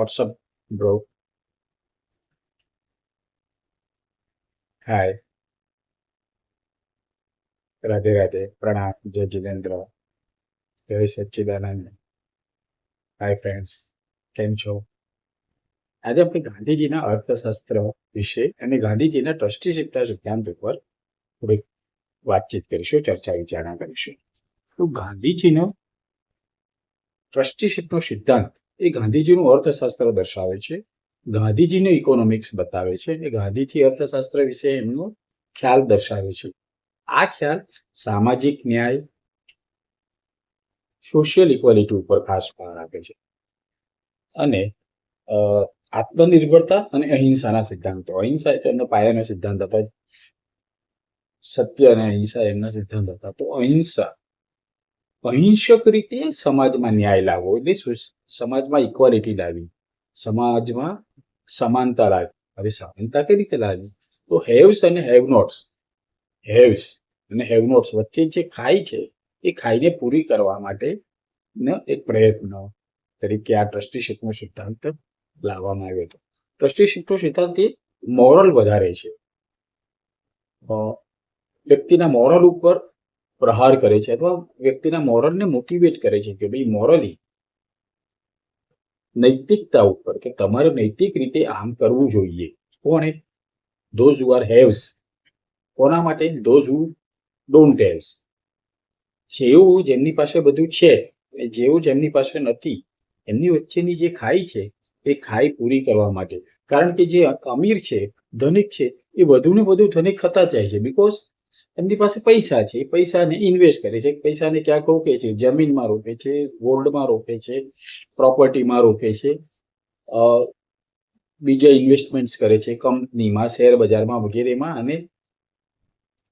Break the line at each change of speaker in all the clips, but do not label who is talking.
WhatsApp bro? Hi, Radhe Radhe, પ્રણામ, જય જિનેન્દ્ર, જય સચ્ચિદાનંદ. હાય ફ્રેન્ડ્સ, કેમ છો? આજે આપણે ગાંધીજીના અર્થશાસ્ત્ર વિશે અને ગાંધીજીના ટ્રસ્ટીશિપના સિદ્ધાંત ઉપર થોડીક વાતચીત કરીશું, ચર્ચા વિચારણા કરીશું. તો ગાંધીજીનો ટ્રસ્ટીશિપનો સિદ્ધાંત એ ગાંધીજીનું અર્થશાસ્ત્ર દર્શાવે છે, ગાંધીજીનું ઇકોનોમિક્સ બતાવે છે અને ગાંધીજી અર્થશાસ્ત્ર વિશે એમનો ખ્યાલ દર્શાવે છે. આ ખ્યાલ સામાજિક ન્યાય, સોશિયલ ઇક્વાલિટી ઉપર ખાસ ભાર આપે છે અને આત્મનિર્ભરતા અને અહિંસાના સિદ્ધાંતો. અહિંસા એટલે એમનો પાયાનો સિદ્ધાંત હતો, સત્ય અને અહિંસા એમના સિદ્ધાંત હતા. તો અહિંસક રીતે સમાજમાં ન્યાય લાવવો, એટલે સમાજમાં ઇક્વાલિટી લાવી, સમાજમાં સમાનતા લાવી. હવે સમાનતા કઈ રીતે લાવી? તો હેવ્સ અને હેવ નોટ્સ વચ્ચે જે ખાઈ છે એ ખાઈને પૂરી કરવા માટે એક પ્રયત્ન તરીકે આ ટ્રસ્ટીશિપનો સિદ્ધાંત લાવવામાં આવ્યો હતો. ટ્રસ્ટીશિપનો સિદ્ધાંત એ મોરલ વધારે છે, વ્યક્તિના મોરલ ઉપર પ્રહાર કરે છે અથવા વ્યક્તિના મોરલને મોટિવેટ કરે છે કે ભાઈ મોરલી નૈતિકતા ઉપર કે તમારે નૈતિક રીતે આમ કરવું જોઈએ. કોણે? Those who are haves. કોના માટે? Those who don't haves. જેવું જેમની પાસે બધું છે, જેવું જેમની પાસે નથી, એમની વચ્ચેની જે ખાઈ છે એ ખાઈ પૂરી કરવા માટે. કારણ કે જે અમીર છે, ધનિક છે, એ વધુ ને વધુ ધનિક થતા જાય છે બીકોઝ એમની પાસે પૈસા છે. પૈસાને ઇન્વેસ્ટ કરે છે, પૈસાને ક્યાંક રોકે છે, જમીનમાં રોકે છે, ગોલ્ડમાં રોકે છે, પ્રોપર્ટીમાં રોકે છે, બીજા ઇન્વેસ્ટમેન્ટ્સ કરે છે, કંપનીમાં, શેર બજારમાં વગેરેમાં. અને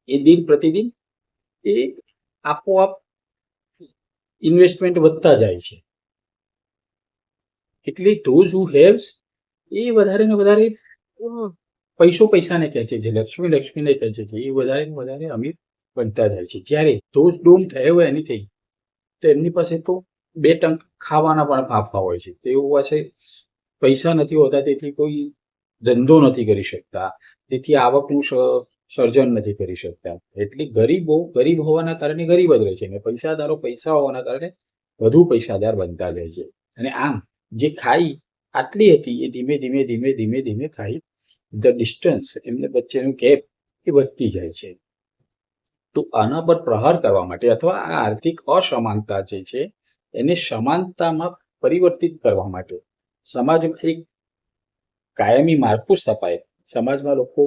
એ દિન પ્રતિદિન એ આપોઆપ ઇન્વેસ્ટમેન્ટ વધતા જાય છે. એટલે ધોઝ હુ હેવ્સ એ વધારે ને વધારે પૈસાને કહે છે, જે લક્ષ્મીને કહે છે, એ વધારે ને વધારે અમીર બનતા જાય છે. જ્યારે ધોઝ ડોન્ટ હેવ એનીથિંગ, તો એમની પાસે તો બે ટંક ખાવાના પણ ફાફા હોય છે. તેઓ પાસે પૈસા નથી હોતા, તેથી કોઈ ધંધો નથી કરી શકતા, તેથી આવકનું સર્જન નથી કરી શકતા. એટલે ગરીબ હોવાના કારણે ગરીબ જ રહે છે અને પૈસાદારો પૈસા હોવાના કારણે વધુ પૈસાદાર બનતા જાય છે. અને આમ જે ખાઈ આટલી હતી એ ધીમે ધીમે ખાઈ ધ ડિસ્ટન્સ, એમને વચ્ચેનું ગેપ એ વધતી જાય છે. તો આના પર પ્રહાર કરવા માટે અથવા આ આર્થિક અસમાનતા જે છે એને સમાનતામાં પરિવર્તિત કરવા માટે સમાજમાં એક કાયમી માળખું સ્થપાય, સમાજમાં લોકો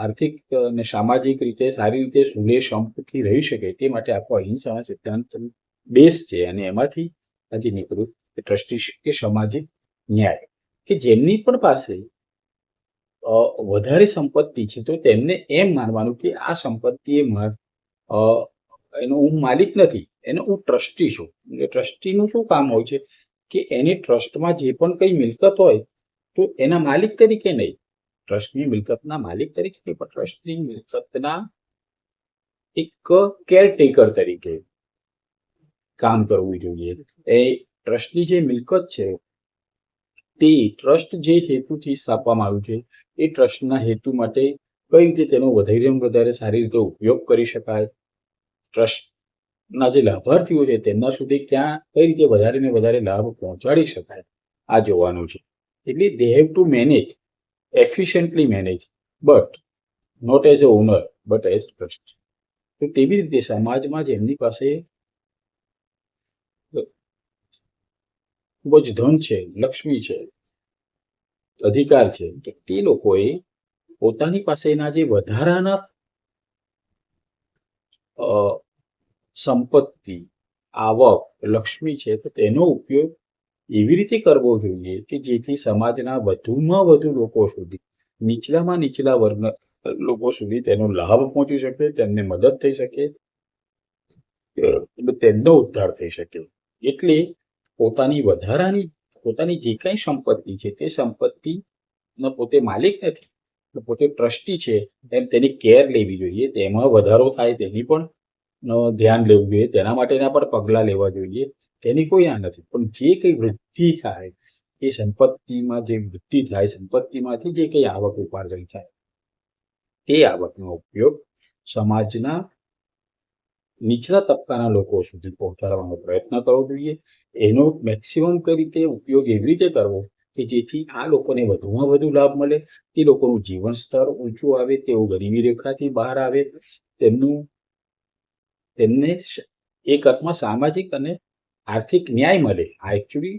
આર્થિક અને સામાજિક રીતે સારી રીતે સુલેહ-સંપથી રહી શકે, તે માટે આખો અહિંસાના સિદ્ધાંત બેઝ છે. અને એમાંથી આજે નીકળ્યું કે ટ્રસ્ટીશિપ કે સામાજિક ન્યાય, કે જેમની પણ પાસે વધારે સંપત્તિ છે તો તેમને એમ માનવાનું કે આ સંપત્તિ એનો હું માલિક નથી, એનો હું ટ્રસ્ટી છું. ટ્રસ્ટીનું શું કામ હોય છે કે એની ટ્રસ્ટમાં જે પણ કઈ મિલકત હોય તો એના માલિક તરીકે નહીં, ટ્રસ્ટની મિલકતના માલિક તરીકે નહીં, પણ ટ્રસ્ટની મિલકતના એક કેરટેકર તરીકે કામ કરવું જોઈએ. એ ટ્રસ્ટની જે મિલકત છે તે ટ્રસ્ટ જે હેતુથી સ્થાપવામાં આવ્યું છે એ ટ્રસ્ટના હેતુ માટે કઈ રીતે તેનો વધારે સારી રીતે ઉપયોગ કરી શકાય, ટ્રસ્ટના જે લાભાર્થીઓ છે તેમના સુધી ક્યાં કઈ રીતે વધારે ને વધારે લાભ પહોંચાડી શકાય, આ જોવાનું છે. એટલે they have to manage, efficiently manage, but not as a owner but as trust. તો તેવી રીતે સમાજમાં જેમની પાસે ખૂબ જ ધન છે, લક્ષ્મી છે, અધિકાર છે, તો તે લોકોએ પોતાની પાસેના જે વધારાના સંપત્તિ, આવક, લક્ષ્મી છે તો તેનો ઉપયોગ એવી રીતે કરવો જોઈએ કે જેથી સમાજના વધુમાં વધુ લોકો સુધી, નીચલામાં નીચલા વર્ગના લોકો સુધી તેનો લાભ પહોંચી શકે, તેમને મદદ થઈ શકે, તેમનો ઉદ્ધાર થઈ શકે. એટલે પોતાની જે કઈ સંપત્તિ છે તે સંપત્તિનો પોતે માલિક નથી, પોતે ટ્રસ્ટી છે, એમ તેની કેર લેવી જોઈએ, તેમાં વધારો થાય તેની પણ ધ્યાન લેવું જોઈએ, તેના માટેના પણ પગલાં લેવા જોઈએ, તેની કોઈ ના નથી. પણ જે કંઈ વૃદ્ધિ થાય, એ સંપત્તિમાં જે વૃદ્ધિ થાય, સંપત્તિમાંથી જે કંઈ આવક ઉપાર્જન થાય, તે આવકનો ઉપયોગ સમાજના નીચલા તબક્કાના લોકો સુધી પહોંચાડવાનો પ્રયત્ન કરવો જોઈએ. એનો મેક્સિમમ કઈ રીતે ઉપયોગ એવી રીતે કરવો કે જેથી આ લોકોને વધુમાં વધુ લાભ મળે, તે લોકોનું જીવન સ્તર ઊંચું આવે, તેઓ ગરીબી રેખાથી બહાર આવે, તેમને એક અર્થમાં સામાજિક અને આર્થિક ન્યાય મળે. આ એકચ્યુઅલી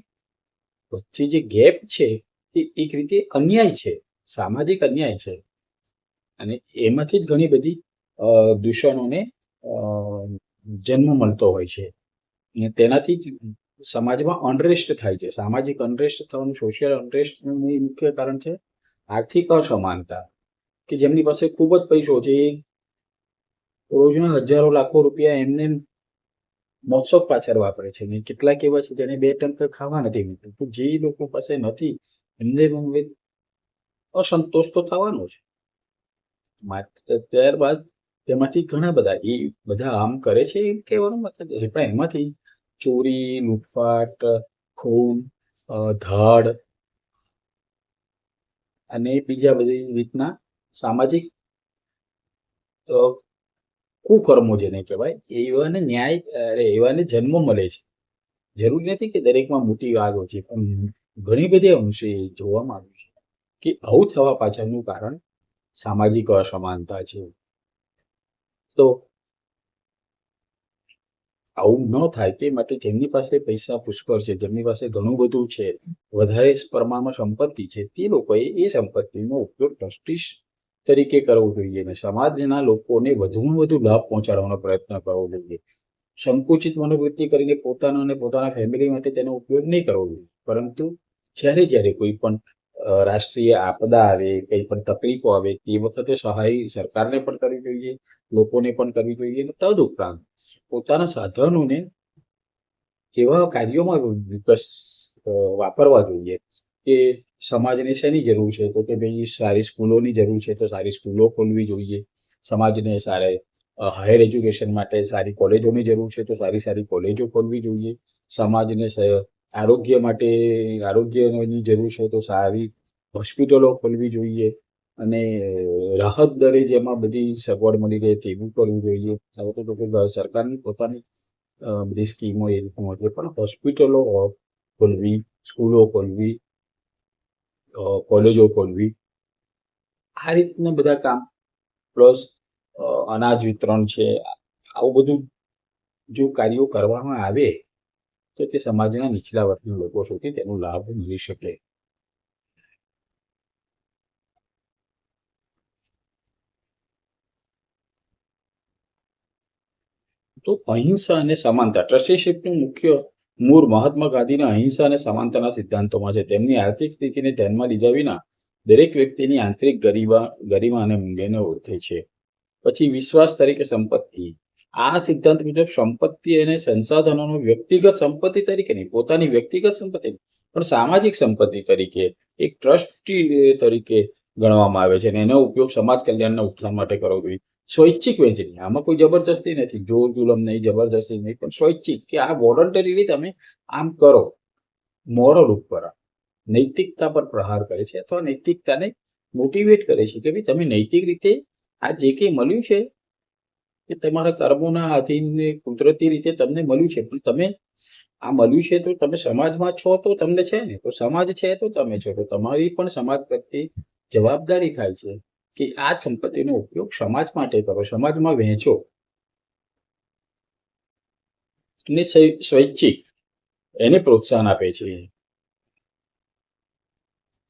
વચ્ચે જે ગેપ છે તે એક રીતે અન્યાય છે, સામાજિક અન્યાય છે, અને એમાંથી જ ઘણી બધી દૂષણોને જન્મ મળતો હોય છે. અને તેનાથી જ સમાજમાં અનરેસ્ટ થાય છે. સામાજિક અનરેસ્ટ થવાનું, સોશિયલ અનરેસ્ટનું મુખ્ય કારણ છે આર્થિક અસમાનતા, કે જેમની પાસે ખૂબ જ પૈસો છે એ રોજના હજારો લાખો રૂપિયા એમને મોત્સવ પાછળ વાપરે છે, ને કેટલાક એવા છે જેને 2 ટંક ખાવા નથી મળતું. તો જે લોકો પાસે નથી એમને અસંતોષ તો થવાનો છે. ત્યારબાદ તેમાંથી ઘણા બધા એ બધા આમ કરે છે એમ કહેવાનો મતલબ, પણ એમાંથી ચોરી, લૂંટફાટ, ખૂન, ધડ અને બીજા બધી રીતના સામાજિક કુકર્મો જેને કહેવાય, એવાને એવાને જન્મ મળે છે. જરૂરી નથી કે દરેકમાં મોટી આગ હોય છે, પણ ઘણી બધી અંશે જોવામાં આવ્યું છે કે આવું થવા પાછળનું કારણ સામાજિક અસમાનતા છે. તો આવું ન થાય તે માટે જેમની પાસે પૈસા પુષ્કળ છે, જેમની પાસે ઘણું બધું છે, વધારે પ્રમાણમાં સંપત્તિ છે, તે લોકોએ એ સંપત્તિનો ઉપયોગ ટ્રસ્ટીસ તરીકે કરવો જોઈએ અને સમાજના લોકોને વધુમાં વધુ લાભ પહોંચાડવાનો પ્રયત્ન કરવો જોઈએ. સંકુચિત મનોવૃત્તિ કરીને પોતાના અને પોતાના ફેમિલી માટે તેનો ઉપયોગ નહીં કરવો જોઈએ, પરંતુ જ્યારે કોઈ પણ રાષ્ટ્રીય આપદા આવે, કંઈ પણ તકલીફો આવે, તે વખતે સહાય સરકારને પણ કરવી જોઈએ, લોકોને પણ કરવી જોઈએ. અને તદ ઉપરાંત પોતાના સાધનોને એવા કાર્યોમાં વાપરવા જોઈએ કે સમાજને શેની જરૂર છે, તો કે ભાઈ સારી સ્કૂલોની જરૂર છે તો સારી સ્કૂલો ખોલવી જોઈએ, સમાજને હાયર એજ્યુકેશન માટે સારી કોલેજોની જરૂર છે તો સારી કોલેજો ખોલવી જોઈએ, સમાજને આરોગ્ય માટે આરોગ્યની જરૂર છે તો સારી હોસ્પિટલો ખોલવી જોઈએ, અને રાહત દરે જેમાં બધી સગવડ મળી રહે તેવું કરવું જોઈએ. હવે તો સરકારની પોતાની બધી સ્કીમો એ રીતે મળે, પણ હોસ્પિટલો ખોલવી, સ્કૂલો ખોલવી, કોલેજો ખોલવી, આ રીતના બધા કામ, પ્લસ અનાજ વિતરણ છે, આવું બધું જો કાર્યો કરવામાં આવે તો તે સમાજના નીચલા વર્ગના લોકો સુધી તેનો લાભ મળી શકે. તો અહિંસા અને સમાનતા, ટ્રસ્ટીશિપનું મુખ્ય મૂળ મહાત્મા ગાંધીના અહિંસા અને સમાનતાના સિદ્ધાંતોમાં છે. તેમની આર્થિક સ્થિતિને ધ્યાનમાં લીધા વિના દરેક વ્યક્તિની આંતરિક ગરિમા અને મૂલ્યને ઓળખે છે. પછી વિશ્વાસ તરીકે સંપત્તિ. આ સિદ્ધાંત મુજબ સંપત્તિ અને સંસાધનોનો વ્યક્તિગત સંપત્તિ તરીકે નહીં, પોતાની વ્યક્તિગત સંપત્તિ પણ સામાજિક સંપત્તિ તરીકે, એક ટ્રસ્ટી તરીકે ગણવામાં આવે છે, અને એનો ઉપયોગ સમાજ કલ્યાણના ઉત્થાન માટે કરવો જોઈએ. સ્વૈચ્છિક વહેંચણી, આમાં કોઈ જબરજસ્તી નથી, જોર જુલમ નહીં, જબરજસ્તી નહીં, પણ સ્વૈચ્છિક, કે આ વોલન્ટરીલી તમે આમ કરો. મોરલ ઉપર, નૈતિકતા પર પ્રહાર કરે છે, અથવા નૈતિકતાને મોટિવેટ કરે છે કે ભાઈ તમે નૈતિક રીતે આ જે કંઈ મળ્યું છે એ તમારા કર્મોના આધીન કુદરતી રીતે તમને મળ્યું છે, પણ તમે આ મળ્યું છે તો તમે સમાજમાં છો તો તમને છે ને, તો સમાજ છે તો તમે છો, તો તમારી પણ સમાજ પ્રત્યે જવાબદારી થાય છે કે આ સંપત્તિનો ઉપયોગ સમાજ માટે કરો, સમાજમાં વહેંચો. અને સ્વૈચ્છિક, એને પ્રોત્સાહન આપે છે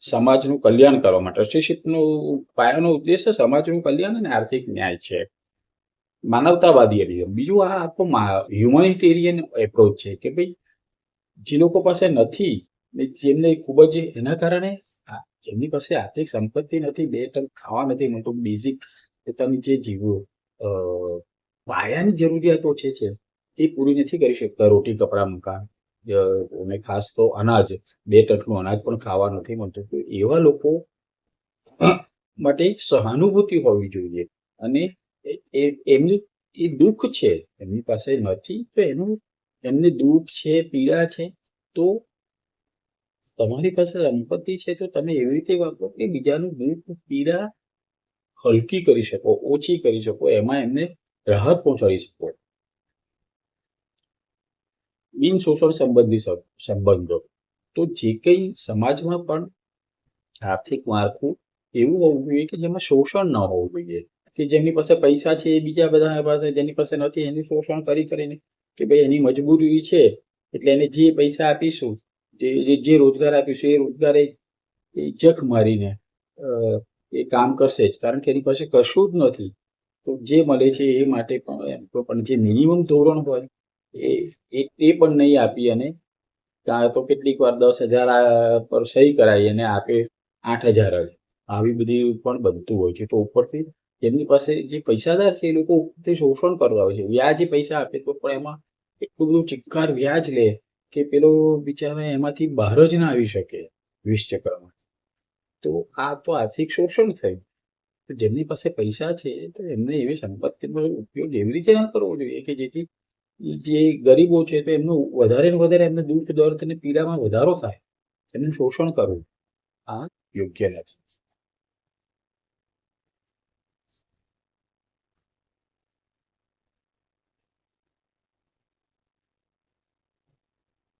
સમાજનું કલ્યાણ કરવા માટે. ટ્રસ્ટીશિપનો પાયાનો ઉદ્દેશ્ય સમાજનું કલ્યાણ અને આર્થિક ન્યાય છે. માનવતાવાદી અભિગમ, બીજું આ આખો હ્યુમેનિટેરિયન એપ્રોચ છે કે ભાઈ જે લોકો પાસે નથી, જેમને ખૂબ જ એના કારણે, જેમની પાસે આર્થિક સંપત્તિ નથી, 2 ટંક ખાવા નથી મળતું, બેઝિક પોતાની જે પાયાની જરૂરિયાતો છે એ પૂરી નથી કરી શકતા, રોટી, કપડાં, મકાન, અને ખાસ તો અનાજ, 2 ટંકનું અનાજ પણ ખાવા નથી મળતું, તો એવા લોકો માટે સહાનુભૂતિ હોવી જોઈએ. અને એમની એ દુઃખ છે, એમની પાસે નથી તો એમને દુઃખ છે, પીડા છે, તો તમારી પાસે સંપત્તિ છે તો તમે એવી રીતે વાપરો કે બીજાનું દુઃખ પીડા હલકી કરી શકો, ઓછી કરી શકો, એમાં એમને રાહત પહોંચાડી શકો. બિન શોષણ સંબંધી સંબંધો, તો જે કંઈ સમાજમાં પણ આર્થિક માળખું એવું હોવું જોઈએ કે જેમાં શોષણ ન હોવું જોઈએ, કે જેમની પાસે પૈસા છે એ બીજા બધા પાસે જેની પાસે નથી એનું શોષણ કરીને કે ભાઈ એની મજબૂરી છે એટલે એને જે પૈસા આપીશું, જે રોજગાર આપીશું એ રોજગાર એ જખ મારીને એ કામ કરશે જ, કારણ કે એની પાસે કશું જ નથી. તો જે મળે છે એ માટે પણ જે મિનિમમ ધોરણ હોય એ પણ નહીં આપી અને કાં તો કેટલીક વાર 10,000 પર સહી કરાવી અને આપે 8,000 જ, આવી બધી પણ બનતું હોય છે. તો ઉપરથી એમની પાસે જે પૈસાદાર છે એ લોકો ઉપરથી શોષણ કરવા હોય છે, વ્યાજે પૈસા આપે તો પણ એમાં એટલું બધું ચિક્કાર વ્યાજ લે કે પેલો બિચારા એમાંથી બહાર જ ના આવી શકે 20% તો આ તો આર્થિક શોષણ થયું. જેમની પાસે પૈસા છે તો એમને એવી સંપત્તિનો ઉપયોગ એવી રીતે ના કરવો જોઈએ કે જેથી જે ગરીબો છે તો એમનું વધારે ને વધારે એમને દુઃખ દર્દ અને પીડામાં વધારો થાય, એમનું શોષણ કરવું આ યોગ્ય નથી.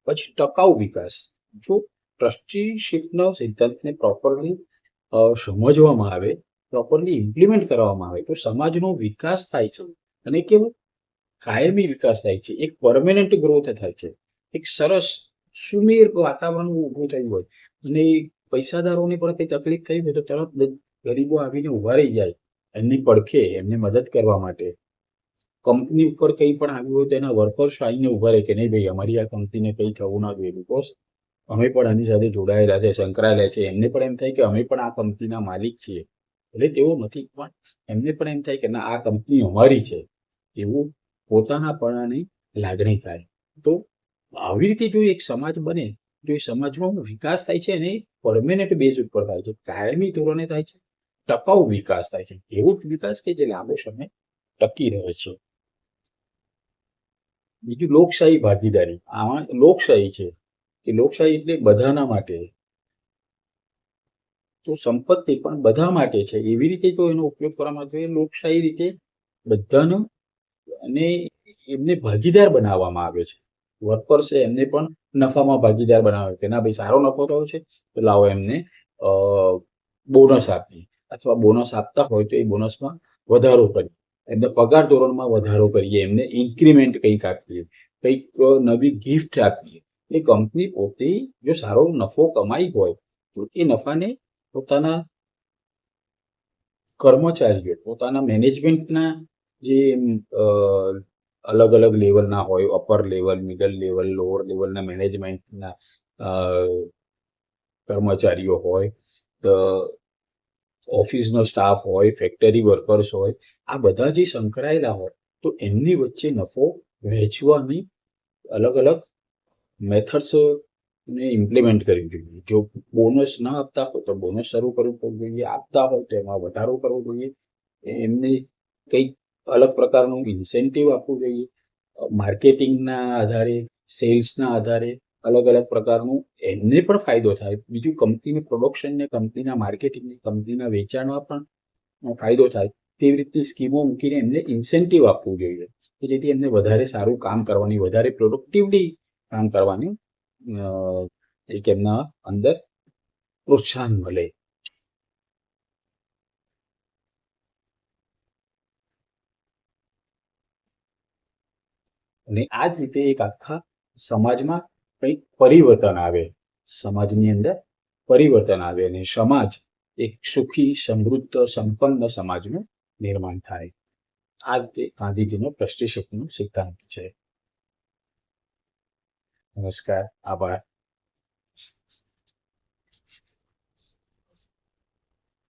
પછી ટકાઉ વિકાસ, જો ટ્રસ્ટીશીપનો સિદ્ધાંતને પ્રોપરલી સમજવામાં આવે, પ્રોપરલી ઇમ્પ્લિમેન્ટ કરવામાં આવે તો સમાજનો વિકાસ થાય છે. અને કેવું કાયમી વિકાસ થાય છે, એક પરમેનન્ટ ગ્રોથ થાય છે, એક સરસ સુમેર વાતાવરણ ઊભું થયું હોય અને પૈસાદારોને પણ કંઈ તકલીફ થઈ હોય તો તરત ગરીબો આવીને ઉભા રહી જાય એમની પડખે, એમને મદદ કરવા માટે. કંપની ઉપર કંઈ પણ આવ્યું હોય તો એના વર્કર્સ આવીને ઉભા રહે કે નહીં ભાઈ અમારી આ કંપનીને કંઈ થવું ના જોઈએ, બિકોઝ અમે પણ આની સાથે જોડાયેલા છે, સંકળાયેલા છે. એમને પણ એમ થાય કે અમે પણ આ કંપનીના માલિક છીએ, એટલે તેઓ નથી પણ એમને પણ એમ થાય કે ના આ કંપની અમારી છે, એવું પોતાનાપણાની લાગણી થાય. તો આવી રીતે જો એક સમાજ બને તો એ સમાજનો વિકાસ થાય છે અને પરમેનન્ટ બેઝ ઉપર થાય છે, કાયમી ધોરણે થાય છે, ટકાઉ વિકાસ થાય છે, એવો વિકાસ કે જે લાંબો સમય ટકી રહે છે. બીજું લોકશાહી ભાગીદારી, આમાં લોકશાહી છે કે લોકશાહી એટલે બધાના માટે, તો સંપત્તિ પણ બધા માટે છે એવી રીતે જો એનો ઉપયોગ કરવામાં આવે લોકશાહી રીતે બધાનો અને એમને ભાગીદાર બનાવવામાં આવે છે. વર્કર્સ છે એમને પણ નફામાં ભાગીદાર બનાવે કે ના ભાઈ સારો નફો થયો છે તો લાવો એમને બોનસ આપીએ, અથવા બોનસ આપતા હોય તો એ બોનસમાં વધારો કરીએ, એમને પગાર ધોરણમાં વધારો કરીએ, એમને ઇન્ક્રીમેન્ટ કંઈક આપીએ, કંઈક નવી ગિફ્ટ આપીએ. એ કંપની પોતે જો સારો નફો કમાઈ હોય તો એ નફાને પોતાના કર્મચારીઓ, પોતાના મેનેજમેન્ટના જે અલગ અલગ લેવલના હોય, upper level, middle level, lower લેવલના મેનેજમેન્ટના કર્મચારીઓ હોય, ઓફિસનો સ્ટાફ હોય, ફેક્ટરી વર્કર્સ હોય, આ બધા જે સંકળાયેલા હોય તો એમની વચ્ચે નફો વહેંચવાની અલગ અલગ મેથડ્સ ને ઇમ્પ્લિમેન્ટ કરવી જોઈએ. જો બોનસ ના આપતા હોય તો બોનસ શરૂ કરવું જોઈએ, આપતા હોય તો એમાં વધારો કરવો જોઈએ, એમને કંઈક અલગ પ્રકારનું ઇન્સેન્ટિવ આપવું જોઈએ. માર્કેટિંગના આધારે, સેલ્સના આધારે અલગ અલગ પ્રકારનું એમને પણ ફાયદો થાય. બીજું કંપનીને પ્રોડક્શનને, કંપનીના માર્કેટિંગને, કંપનીના વેચાણમાં પણ ફાયદો થાય તેવી રીતની સ્કીમો મૂકીને એમને ઇન્સેન્ટિવ આપવું જોઈએ કે જેથી એમને વધારે સારું કામ કરવાની, વધારે પ્રોડક્ટિવલી કામ કરવાની એક એમના અંદર પ્રોત્સાહન મળે. અને આ જ રીતે એક આખા સમાજમાં કંઈક પરિવર્તન આવે, સમાજની અંદર પરિવર્તન આવે અને સમાજ એક સુખી, સમૃદ્ધ, સંપન્ન સમાજનું નિર્માણ થાય. આ રીતે ગાંધીજીનો ટ્રસ્ટીશીપનો સિદ્ધાંત છે. નમસ્કાર, આભાર.